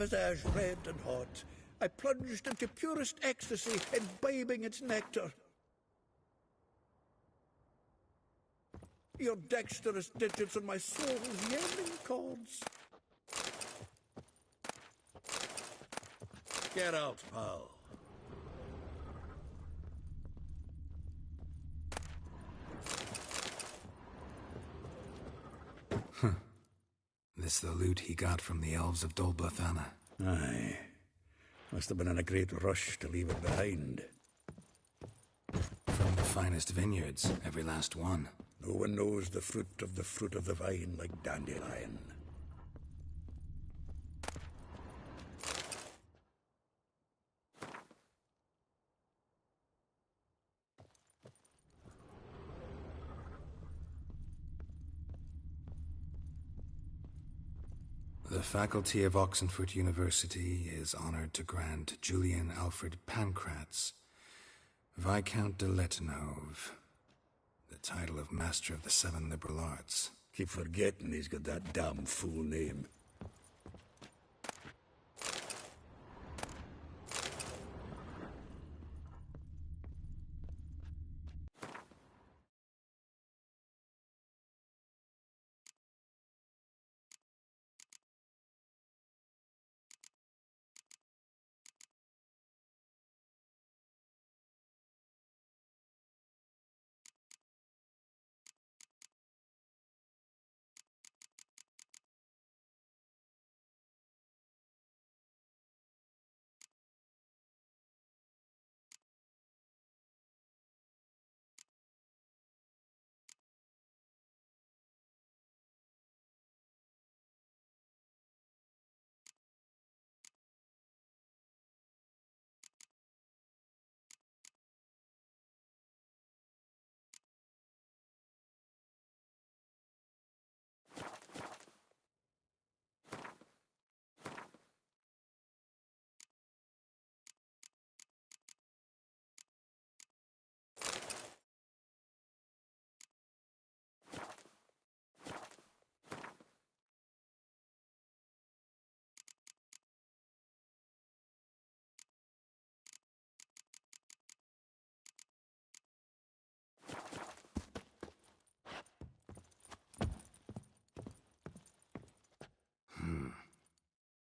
visage red and hot, I plunged into purest ecstasy, imbibing its nectar. Your dexterous digits on my soul's yearning chords. Get out, pal. This the loot he got from the elves of Dol Blathanna. Aye. Must have been in a great rush to leave it behind. From the finest vineyards, every last one. No one knows the fruit of the vine like Dandelion. The faculty of Oxenford University is honored to grant Julian Alfred Pancratz, Viscount de Letenhove, the title of Master of the Seven Liberal Arts. Keep forgetting he's got that damn fool name.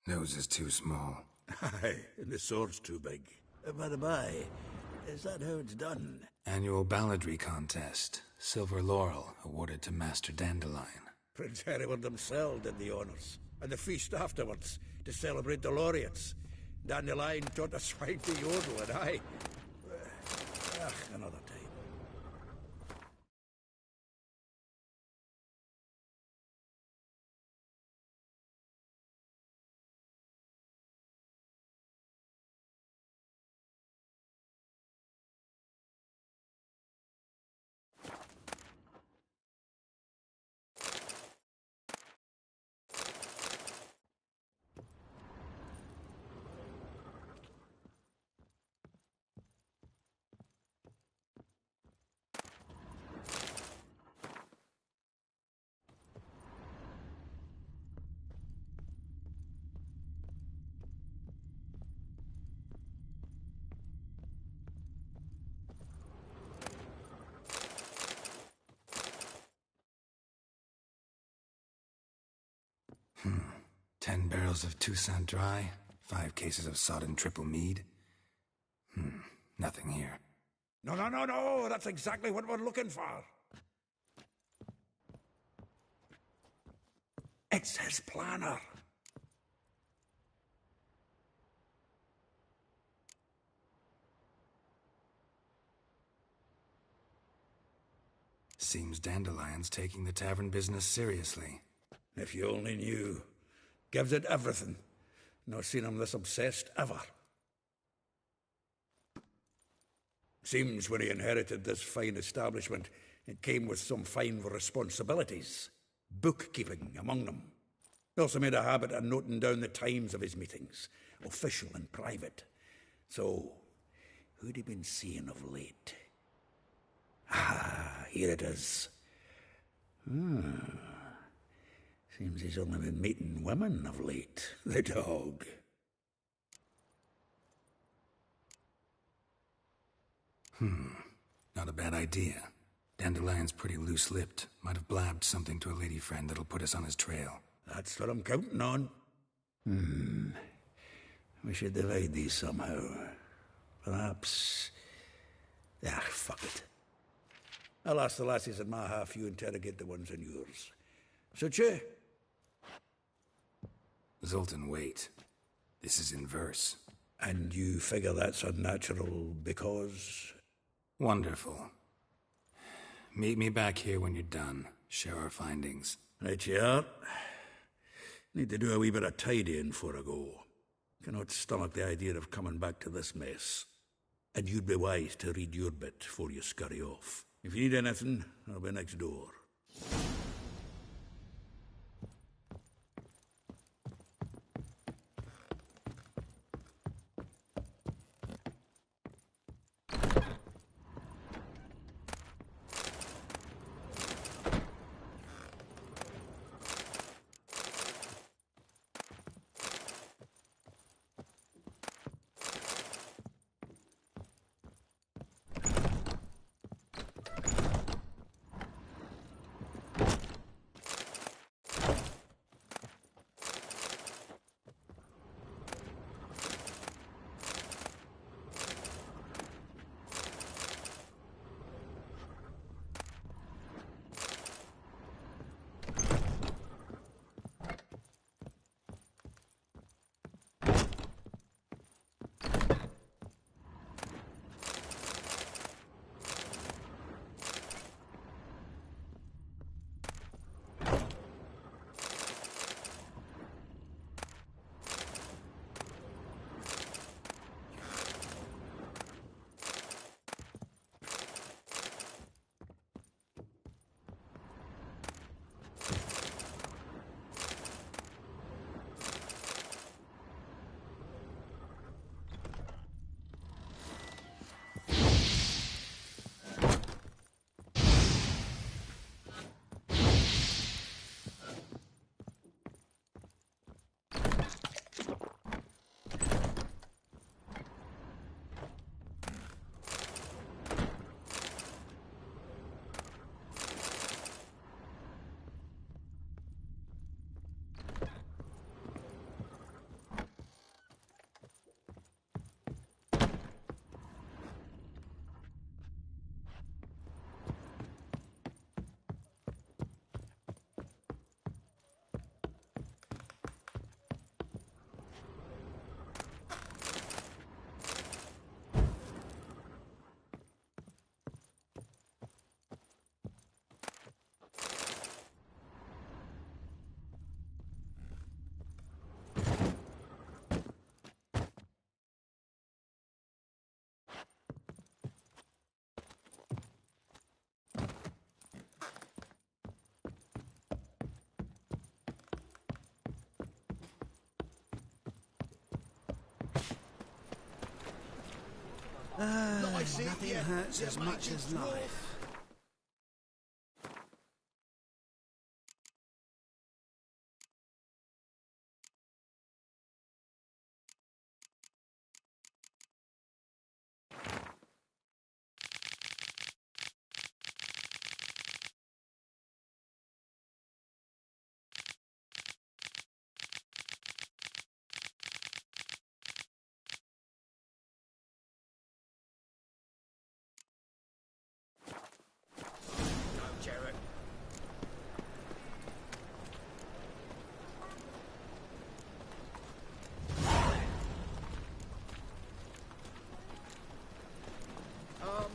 Nose is too small. Aye, and the sword's too big. By the by, is that how it's done? Annual balladry contest. Silver laurel awarded to Master Dandelion. Prince Hereward himself did the honours. And the feast afterwards, to celebrate the laureates. Dandelion taught the swine to yodel, and I... another time. — 10 barrels of Toussaint Dry, 5 cases of sodden triple mead. Nothing here. No, that's exactly what we're looking for. It's his planner. Seems Dandelion's taking the tavern business seriously. If you only knew. Gives it everything. Not seen him this obsessed ever. Seems when he inherited this fine establishment, it came with some fine responsibilities. Bookkeeping among them. He also made a habit of noting down the times of his meetings, official and private. So, who'd he been seeing of late? Here it is. Seems he's only been meeting women of late, the dog. Not a bad idea. Dandelion's pretty loose-lipped. Might have blabbed something to a lady friend that'll put us on his trail. That's what I'm counting on. We should divide these somehow. Perhaps... fuck it. I'll ask the lassies in my half, you interrogate the ones in yours. Suit you? Zoltan, wait. This is in verse. And you figure that's unnatural because... Wonderful. Meet me back here when you're done. Share our findings. Right you are. Need to do a wee bit of tidying before I go. Cannot stomach the idea of coming back to this mess. And you'd be wise to read your bit before you scurry off. If you need anything, I'll be next door. Nothing hurts as much as life.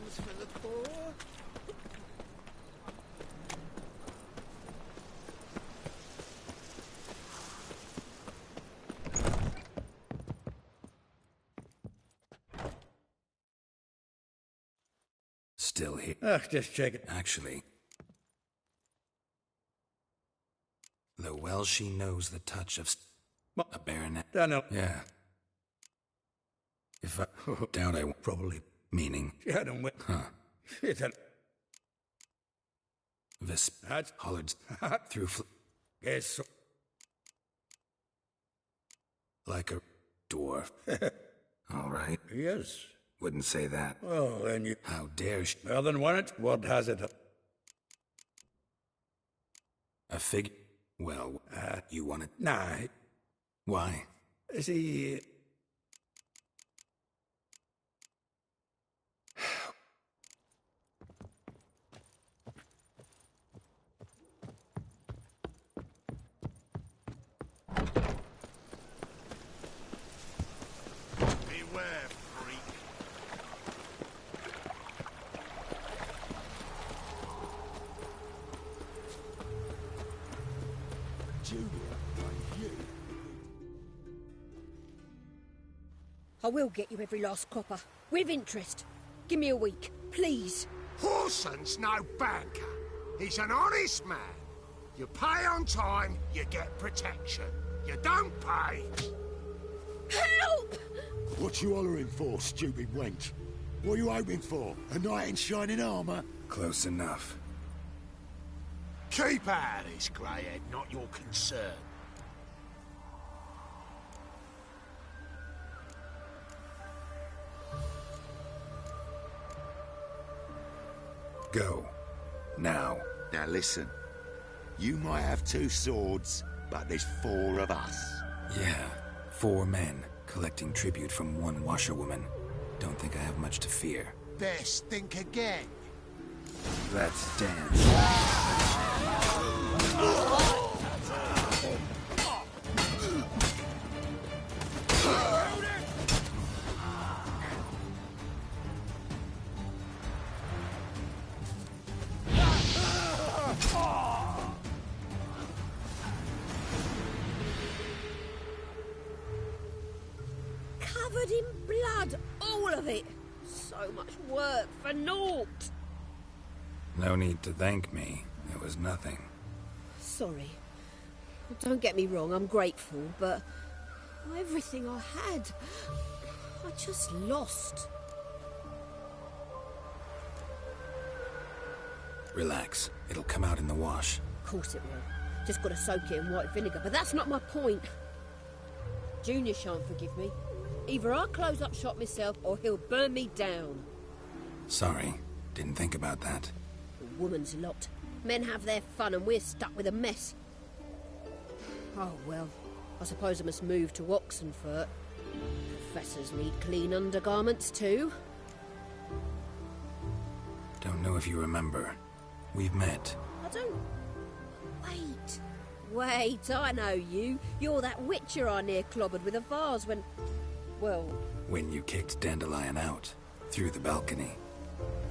For the poor. Still here. Just check it. Actually, though well she knows the touch of a baronet. Daniel. Yeah. If I doubt I won't. Probably. Meaning. Yeah, don't wait. Huh. It's a... Visp. That's... Hollards. Through Guess so. Like a dwarf. All right. Yes. Wouldn't say that. Well, then you... How dare she? Well, then want it? Word has it. A fig? Well, you want it? Nah. Why? See... Beware, freak. Julia, like you. I will get you every last copper. With interest. Give me a week, please. Horson's no banker. He's an honest man. You pay on time, you get protection. You don't pay. Help! What you hollering for, stupid wench? What are you hoping for? A knight in shining armour? Close enough. Keep out of this, greyhead, not your concern. Go. Now. Now listen. You might have 2 swords, but there's 4 of us. Yeah. 4 men, collecting tribute from 1 washerwoman. Don't think I have much to fear. Best think again. Let's dance. Covered in blood, all of it. So much work for naught. No need to thank me. It was nothing. Sorry. Don't get me wrong, I'm grateful, but everything I had, I just lost. Relax. It'll come out in the wash. Of course it will. Just gotta soak it in white vinegar, but that's not my point. Junior shan't forgive me. Either I'll close up shop myself or he'll burn me down. Sorry. Didn't think about that. A woman's lot. Men have their fun and we're stuck with a mess. Oh well, I suppose I must move to Oxenfurt. Professors need clean undergarments too. Don't know if you remember. We've met. I don't... Wait, I know you. You're that witcher I near clobbered with a vase when... Well... When you kicked Dandelion out. Through the balcony.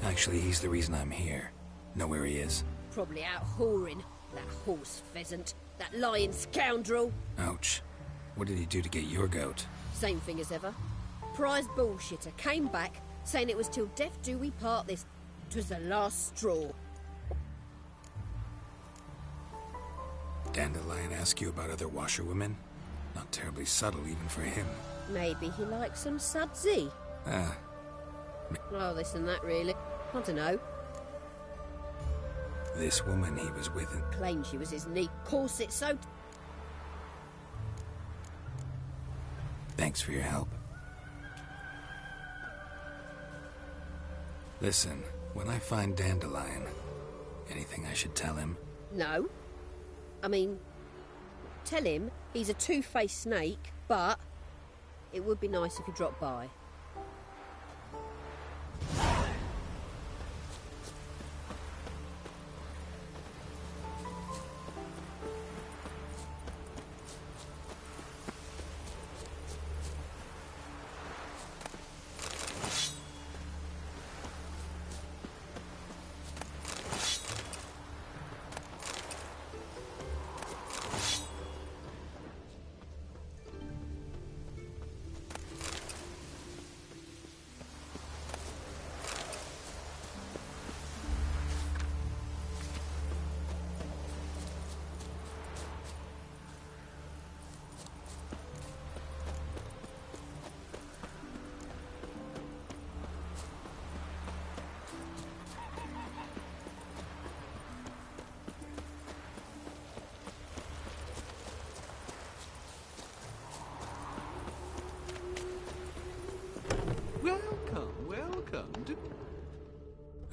Actually, he's the reason I'm here. Know where he is? Probably out whoring. That horse pheasant. That lying scoundrel. Ouch. What did he do to get your goat? Same thing as ever. Prize bullshitter came back, saying it was till death do we part this. 'Twas the last straw. Dandelion ask you about other washerwomen? Not terribly subtle even for him. Maybe he likes some sudsy. Oh, this and that, really. I don't know. This woman he was with and... Claimed she was his neat corset soaked. Thanks for your help. Listen, when I find Dandelion, anything I should tell him? No. I mean, tell him he's a two-faced snake, but it would be nice if he dropped by.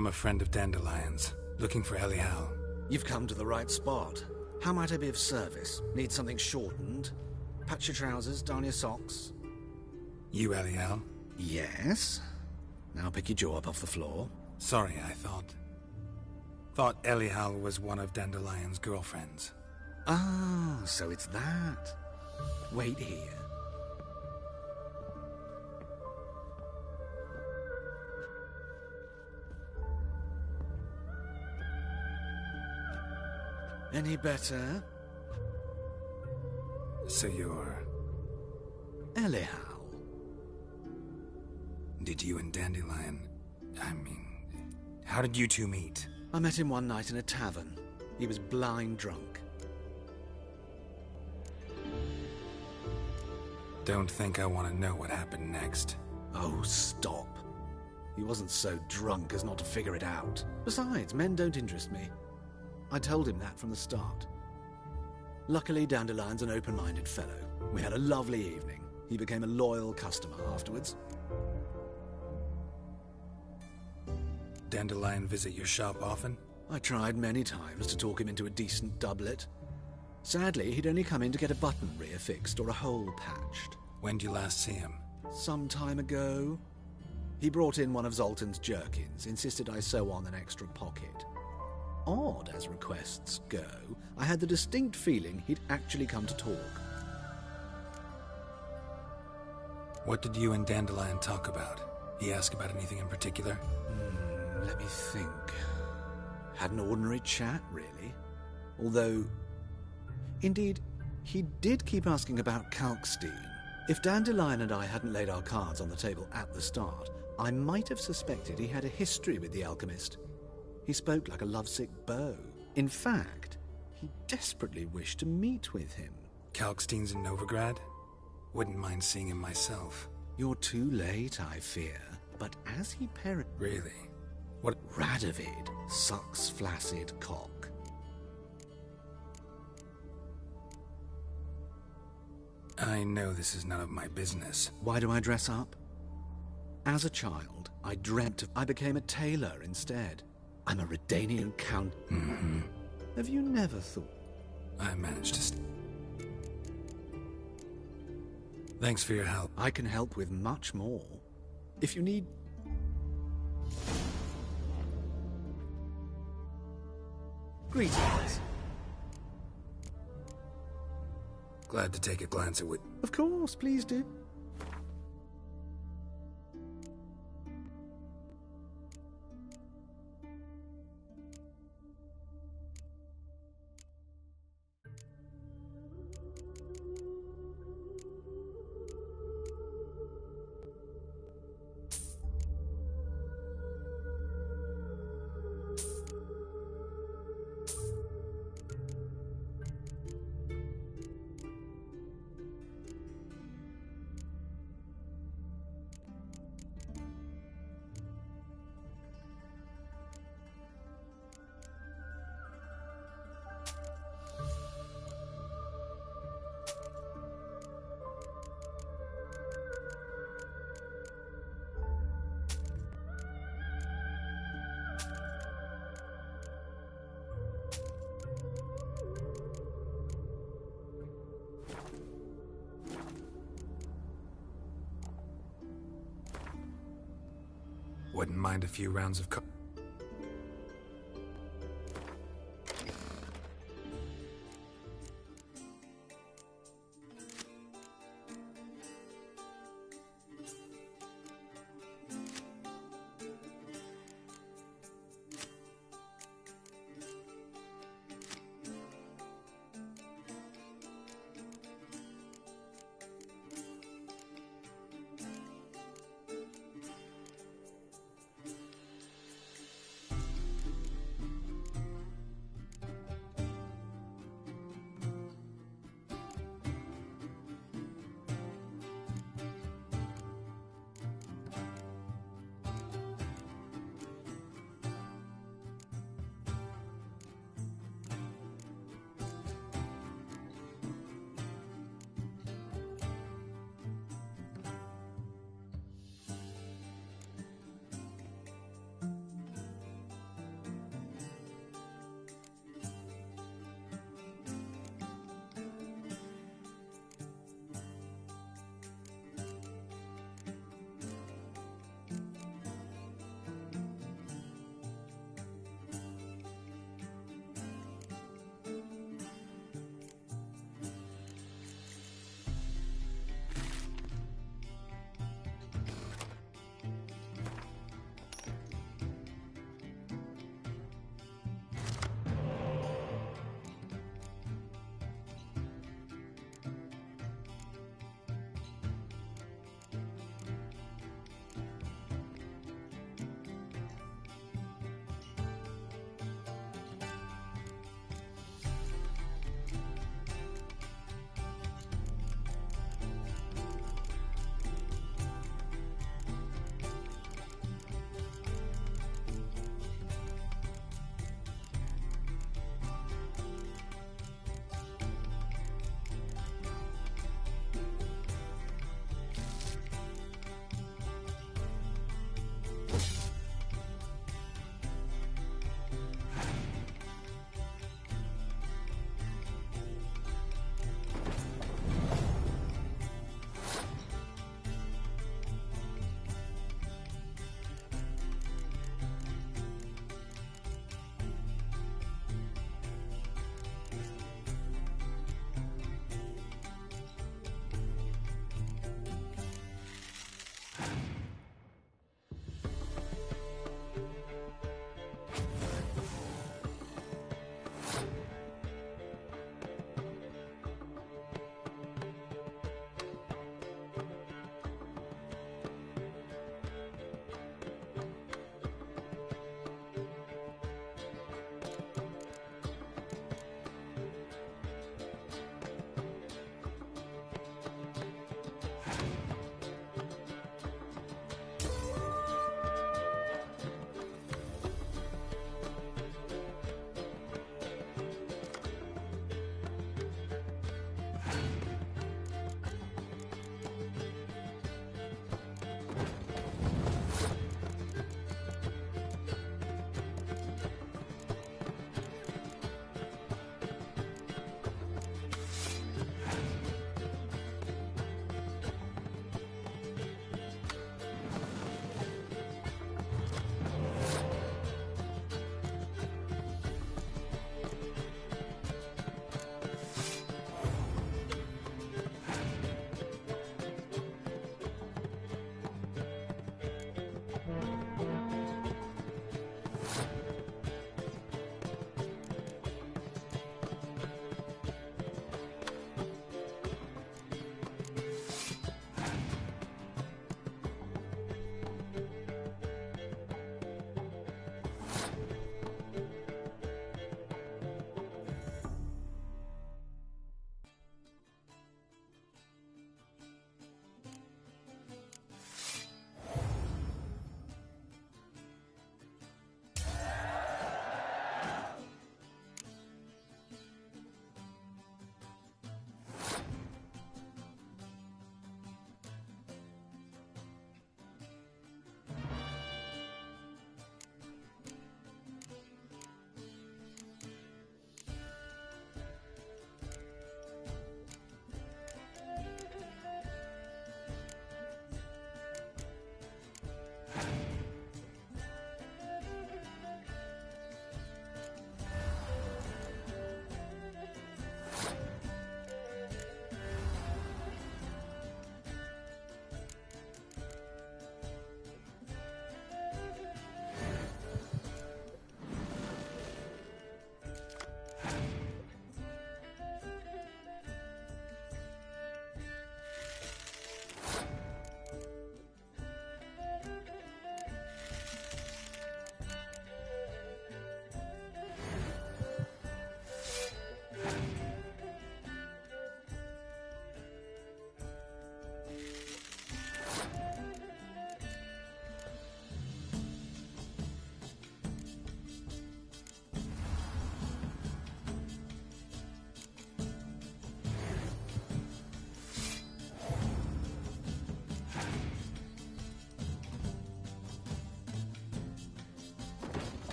I'm a friend of Dandelion's, looking for Elial. You've come to the right spot. How might I be of service? Need something shortened? Patch your trousers, darn your socks. You Elial? Yes. Now pick your jaw up off the floor. Sorry, I thought Elial was one of Dandelion's girlfriends. Ah, so it's that. Wait here. Any better? So you're... Elial. Did you and Dandelion... how did you two meet? I met him one night in a tavern. He was blind drunk. Don't think I want to know what happened next. Oh, stop. He wasn't so drunk as not to figure it out. Besides, men don't interest me. I told him that from the start. Luckily, Dandelion's an open-minded fellow. We had a lovely evening. He became a loyal customer afterwards. Dandelion visit your shop often? I tried many times to talk him into a decent doublet. Sadly, he'd only come in to get a button reaffixed or a hole patched. When did you last see him? Some time ago. He brought in one of Zoltan's jerkins, insisted I sew on an extra pocket. Odd as requests go, I had the distinct feeling he'd actually come to talk. What did you and Dandelion talk about? He asked about anything in particular? Let me think. Had an ordinary chat, really. Although, indeed, he did keep asking about Kalkstein. If Dandelion and I hadn't laid our cards on the table at the start, I might have suspected he had a history with the alchemist. He spoke like a lovesick beau. In fact, he desperately wished to meet with him. Kalkstein's in Novigrad? Wouldn't mind seeing him myself. You're too late, I fear. But as he Really? What? Radovid sucks flaccid cock. I know this is none of my business. Why do I dress up? As a child, I dreamt I became a tailor instead. I'm a Redanian count. Mm-hmm. Have you never thought? I managed to... Thanks for your help. I can help with much more. If you need... Greetings. Glad to take a glance at what... Of course, please do. Wouldn't mind a few rounds of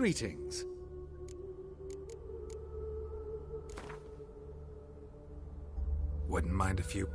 Greetings. Wouldn't mind if you...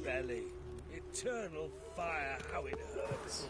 belly. Eternal fire, how it hurts.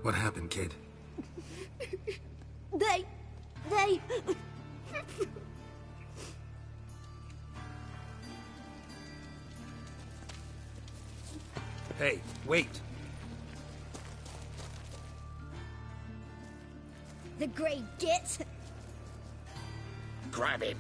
What happened, kid? They... Hey, wait. The Grey Git. Grab him.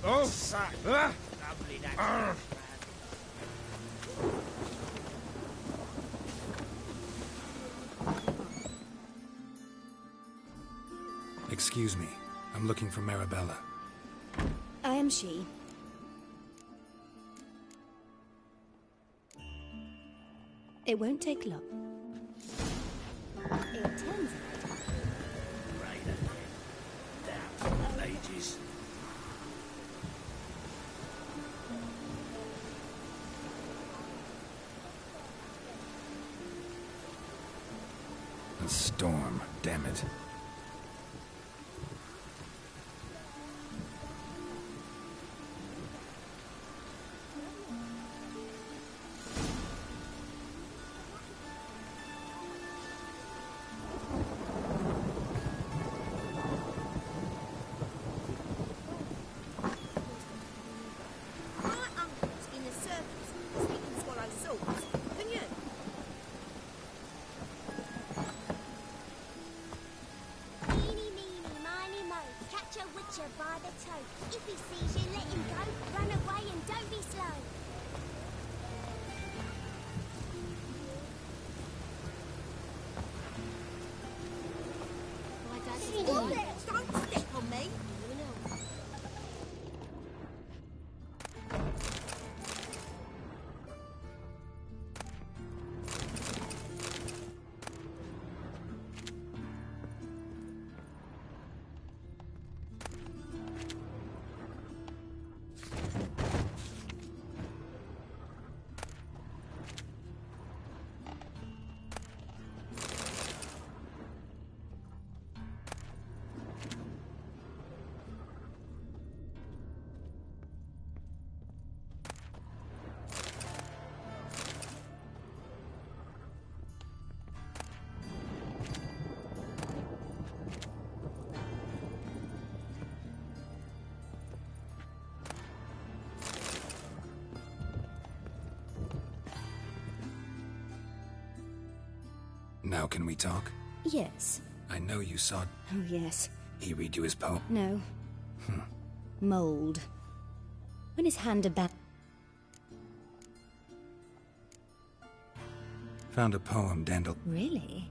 Oh, sack. Lovely, that's Excuse me. I'm looking for Marabella. I am she. It won't take long. It turns out... Right again. Down to ages. A storm, damn it. By the toe. If he sees you, let him go. Run away and don't be slow. Don't step on me. Now can we talk? Yes. I know you saw... Oh, yes. He read you his poem? No. Mold. When his hand about... Found a poem, Dandel. Really?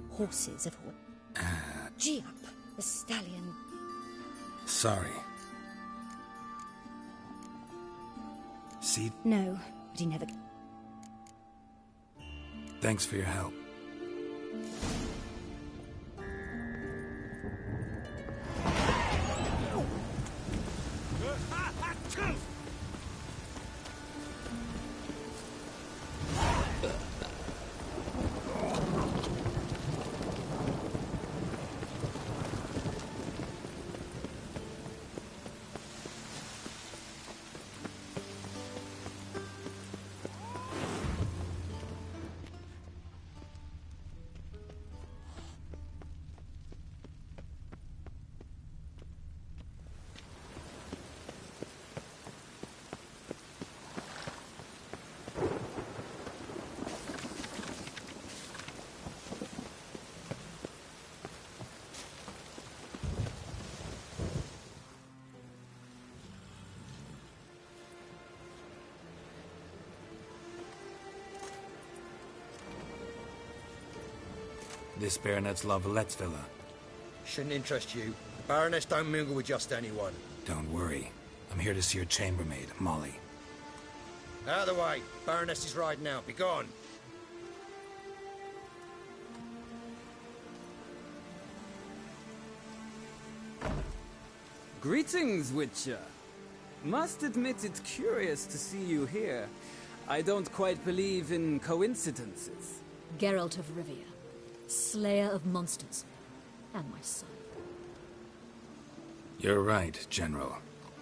Horses of... Gee up, the stallion. Sorry. See? No, but he never... Thanks for your help. This Baronet's La Vallette's villa. Shouldn't interest you. The Baroness don't mingle with just anyone. Don't worry. I'm here to see your chambermaid, Molly. Out of the way. Baroness is riding out. Be gone. Greetings, Witcher. Must admit it's curious to see you here. I don't quite believe in coincidences. Geralt of Rivia, slayer of monsters, and my son. You're right, General.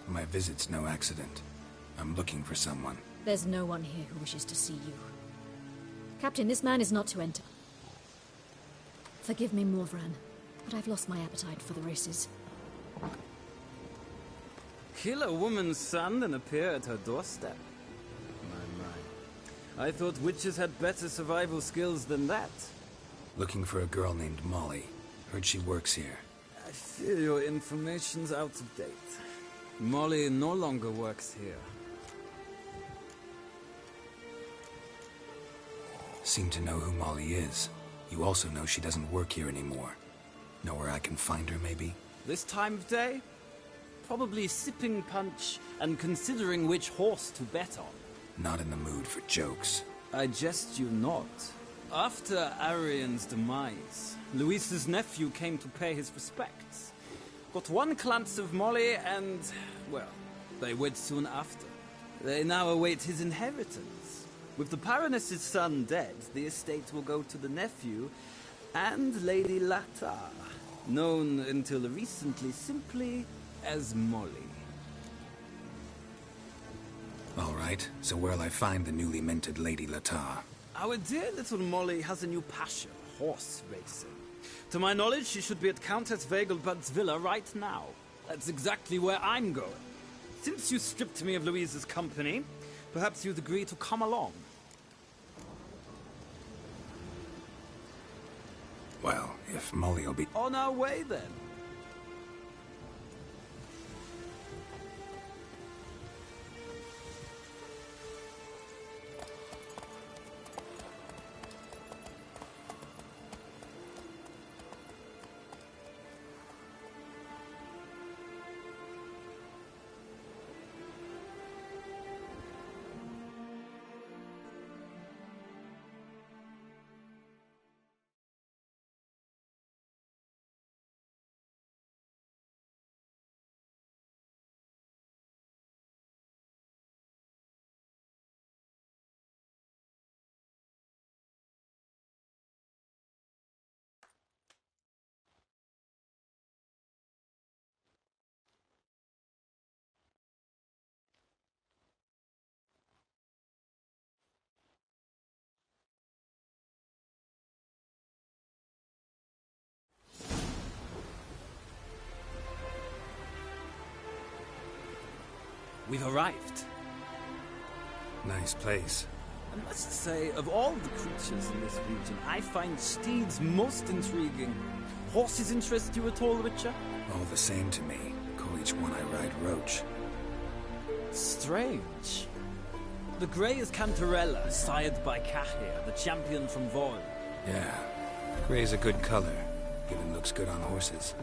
My visit's no accident. I'm looking for someone. There's no one here who wishes to see you. Captain, this man is not to enter. Forgive me, Morvran, but I've lost my appetite for the races. Kill a woman's son and appear at her doorstep? My. I thought witches had better survival skills than that. Looking for a girl named Molly. Heard she works here. I fear your information's out of date. Molly no longer works here. Seem to know who Molly is. You also know she doesn't work here anymore. Know where I can find her, maybe? This time of day? Probably sipping punch and considering which horse to bet on. Not in the mood for jokes. I jest you not. After Arian's demise, Luis's nephew came to pay his respects. Got one glance of Molly and, well, they wed soon after. They now await his inheritance. With the Baroness's son dead, the estate will go to the nephew and Lady Latar, known until recently simply as Molly. All right, so where'll I find the newly minted Lady Latar? Our dear little Molly has a new passion, horse racing. To my knowledge, she should be at Countess Vegelbud's villa right now. That's exactly where I'm going. Since you stripped me of Louise's company, perhaps you'd agree to come along. Well, if Molly'll be... On our way, then. We've arrived. Nice place. I must say, of all the creatures in this region, I find steeds most intriguing. Horses interest you at all, Witcher? All the same to me. Call each one I ride Roach. Strange. The grey is Cantarella, sired by Cahir, the champion from Vol. Yeah. Gray's a good color. Even looks good on horses.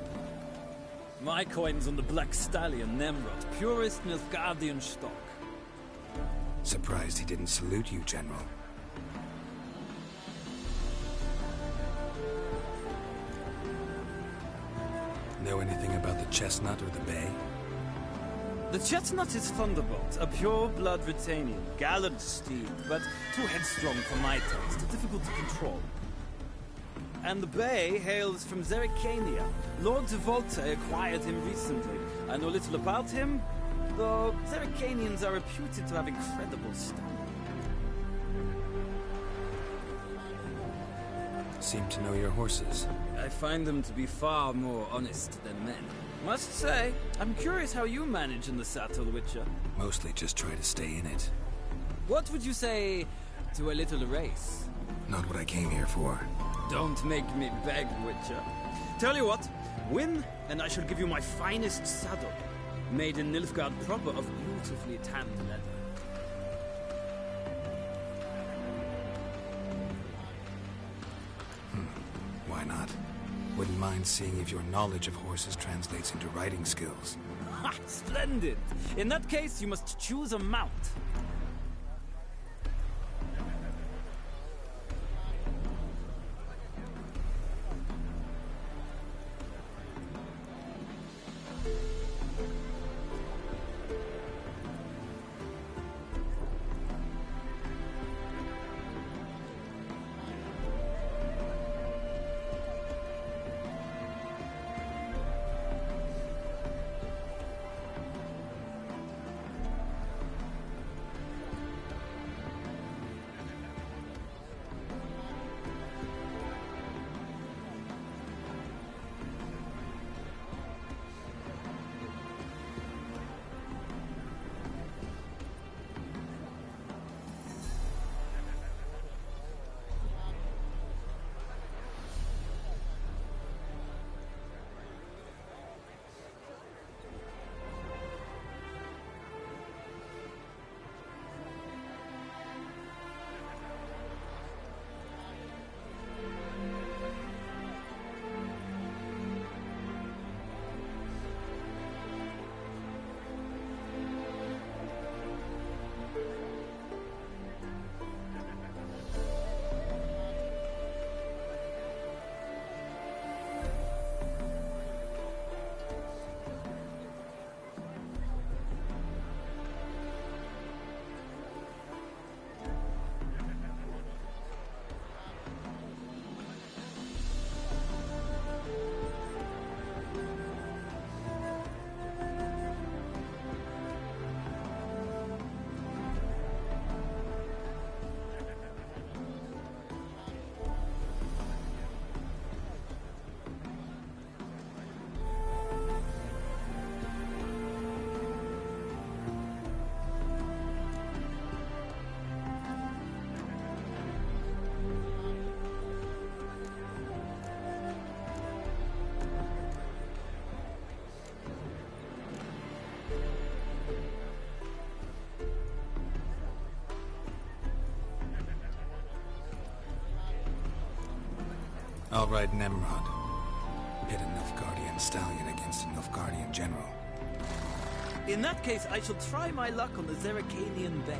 My coin's on the Black Stallion, Nemrod, purest Nilfgaardian stock. Surprised he didn't salute you, General. Know anything about the Chestnut or the Bay? The Chestnut is Thunderbolt, a pure-blood Britannian, gallant steed, but too headstrong for my taste, difficult to control. And the Bay hails from Zerrikania. Lord de Volte acquired him recently. I know little about him, though Zerrikanians are reputed to have incredible stamina. Seem to know your horses. I find them to be far more honest than men. Must say, I'm curious how you manage in the saddle, Witcher. Mostly just try to stay in it. What would you say to a little race? Not what I came here for. Don't make me beg, Witcher. Tell you what, win, and I shall give you my finest saddle. Made in Nilfgaard proper of beautifully tanned leather. Why not? Wouldn't mind seeing if your knowledge of horses translates into riding skills. Ha! Splendid! In that case, you must choose a mount. I'll ride Nemrod. Pit a Nilfgaardian stallion against a Nilfgaardian general. In that case, I shall try my luck on the Zerrikanian Bay.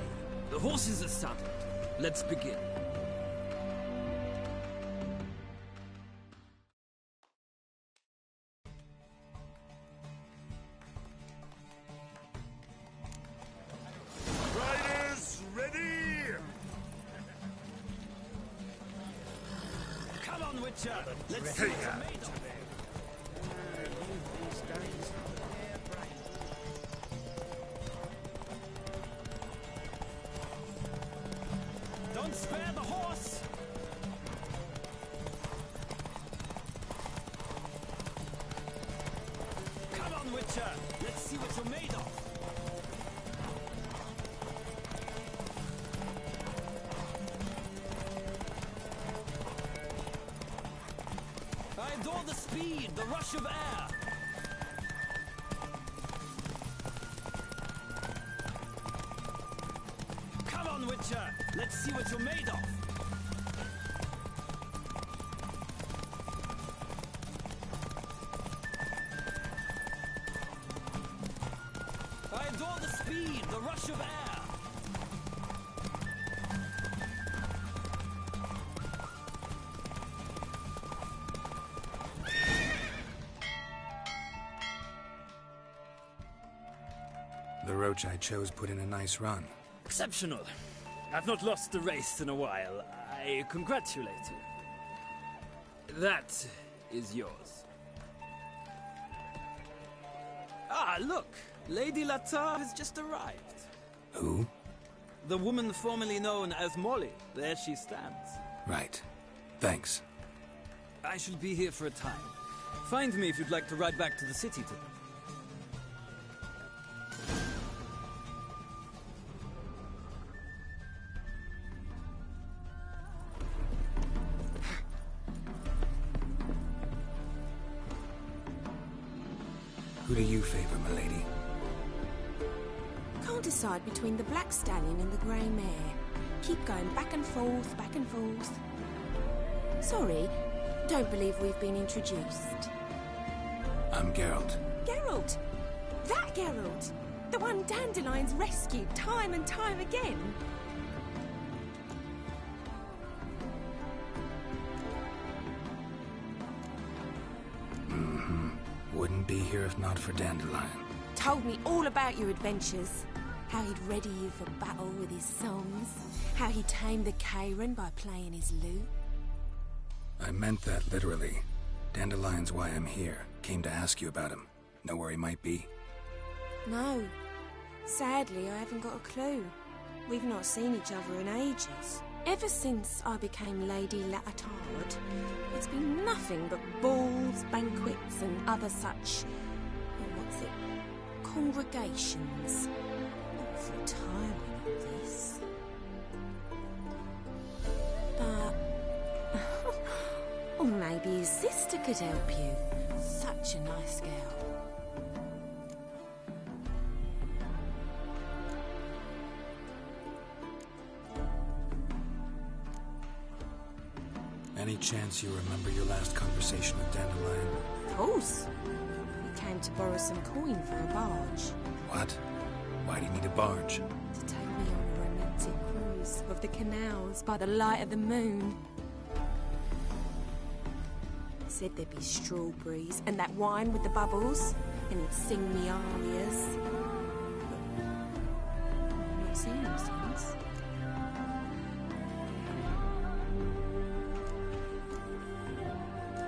The horses are saddled. Let's begin. Riders, ready! Come on, Witcher! Let's see Hey, what you're made of. Don't spare the horse! Come on, Witcher! Let's see what you're made of! the rush of air! Come on, Witcher! Let's see what you're made of! I adore the speed, the rush of air! The roach I chose put in a nice run. Exceptional. I've not lost a race in a while. I congratulate you. That is yours. Ah, look! Lady Latar has just arrived. Who? The woman formerly known as Molly. There she stands. Right. Thanks. I shall be here for a time. Find me if you'd like to ride back to the city today. Who do you favor, milady? Can't decide between the black stallion and the grey mare. Keep going back and forth, back and forth. Sorry, don't believe we've been introduced. I'm Geralt. Geralt! That Geralt! The one Dandelion's rescued time and time again. Wouldn't be here if not for Dandelion. Told me all about your adventures. How he'd ready you for battle with his songs. How he tamed the Karen by playing his lute. I meant that literally. Dandelion's why I'm here. Came to ask you about him. Know where he might be? No. Sadly, I haven't got a clue. We've not seen each other in ages. Ever since I became Lady Latard, it's been nothing but balls, banquets, and other such... congregations. Awful tiring, all this. But... or maybe his sister could help you. Such a nice girl. Any chance you remember your last conversation with Dandelion? Of course. He came to borrow some coin for a barge. What? Why do you need a barge? To take me on a romantic cruise of the canals by the light of the moon. He said there'd be strawberries and that wine with the bubbles, and he'd sing me arias. But I've not seen him since.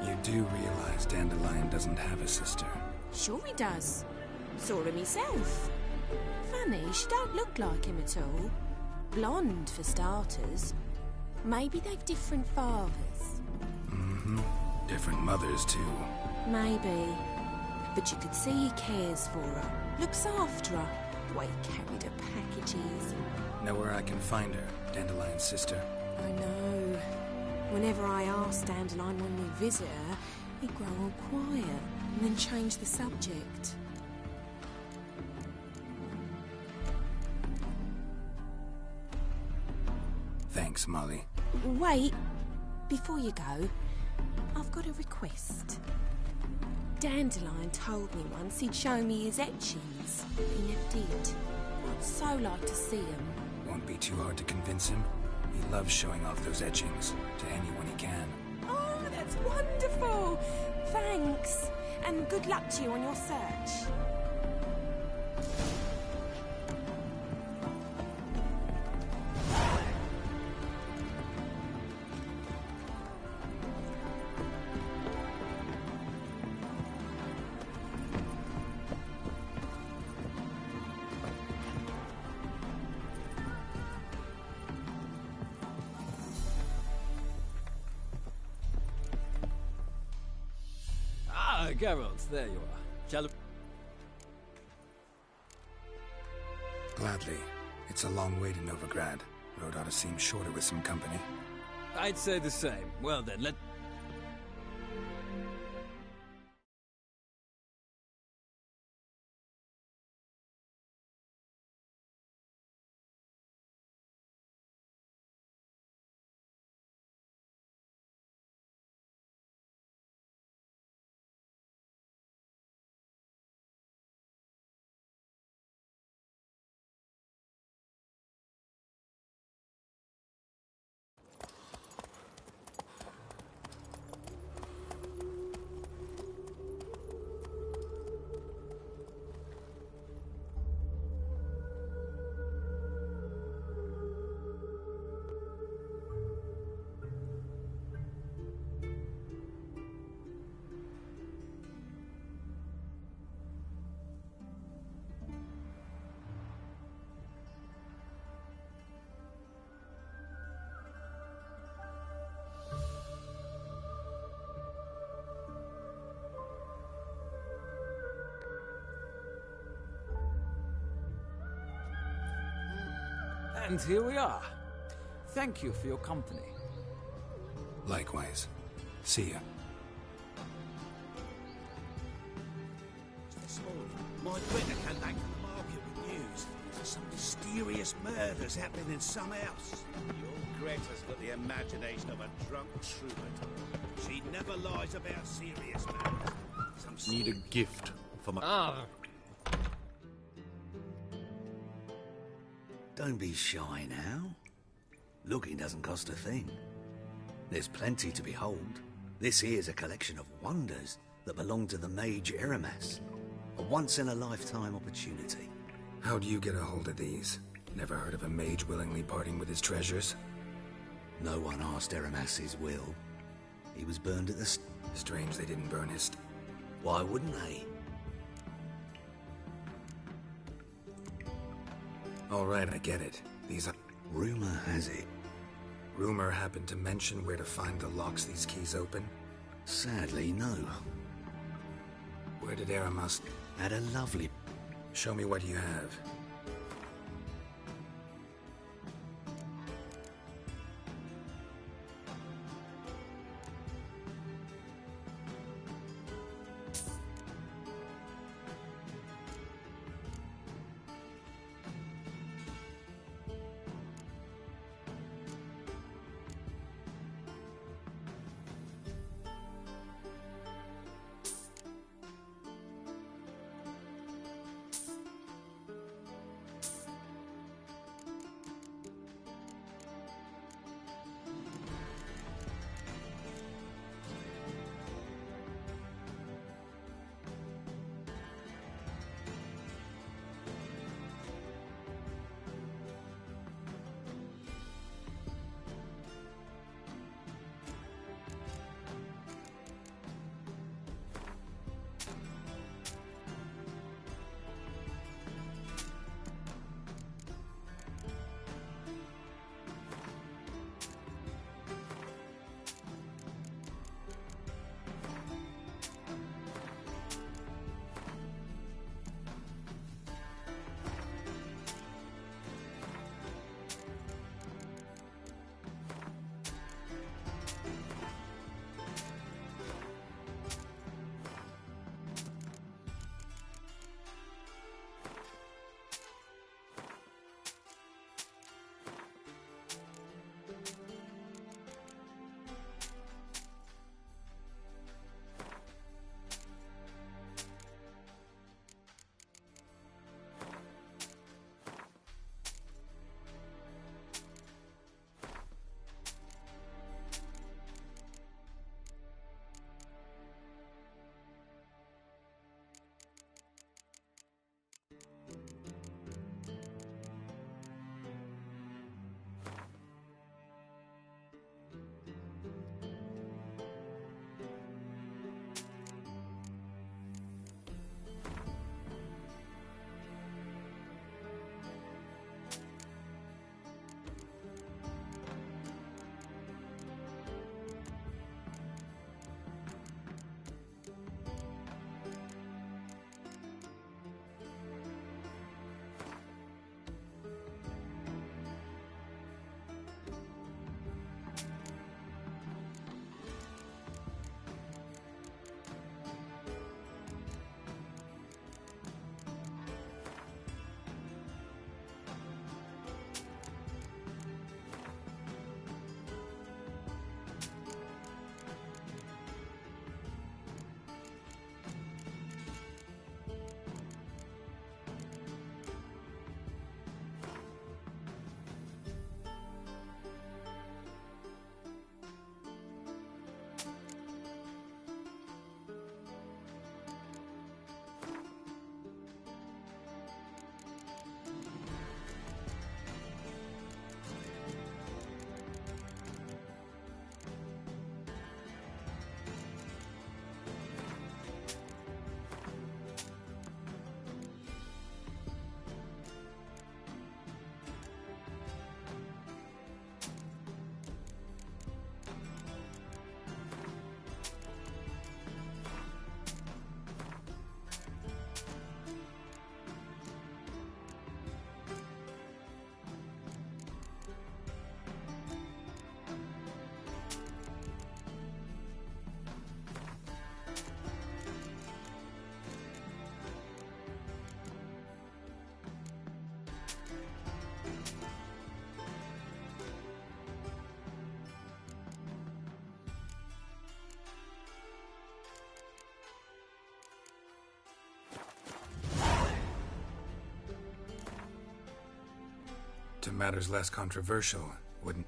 You do realize Dandelion doesn't have a sister? Sure he does. Saw him himself. Funny, she don't look like him at all. Blonde, for starters. Maybe they've different fathers. Different mothers, too. Maybe. But you could see he cares for her. Looks after her. The way he carried her packages. Know where I can find her, Dandelion's sister? I know. Whenever I ask Dandelion when we visit her, he'd grow all quiet and then change the subject. Thanks, Molly. Wait. Before you go, I've got a request. Dandelion told me once he'd show me his etchings. He never did. I'd so like to see them. Won't be too hard to convince him. He loves showing off those etchings to anyone he can. Oh, that's wonderful! Thanks. And good luck to you on your search. Geralt, there you are. Shall... Gladly. It's a long way to Novigrad. Road ought to seem shorter with some company. I'd say the same. Well then, let... And here we are. Thank you for your company. Likewise. See ya. This morning, my Britta came back from the market with news. There's some mysterious murders happening in some house. Your Greta's got the imagination of a drunk troubadour. She never lies about serious matters. Need a gift for my... Don't be shy now. Looking doesn't cost a thing. There's plenty to behold. This here's a collection of wonders that belong to the mage Eramas. A once-in-a-lifetime opportunity. How do you get a hold of these? Never heard of a mage willingly parting with his treasures? No one asked Eramas his will. He was burned at the... Strange they didn't burn his... Why wouldn't they? All right, I get it. These are... Rumor has it. Rumor happened to mention where to find the locks these keys open? Sadly, no. Where did Eramas... Had a lovely... Show me what you have. to matters less controversial, wouldn't...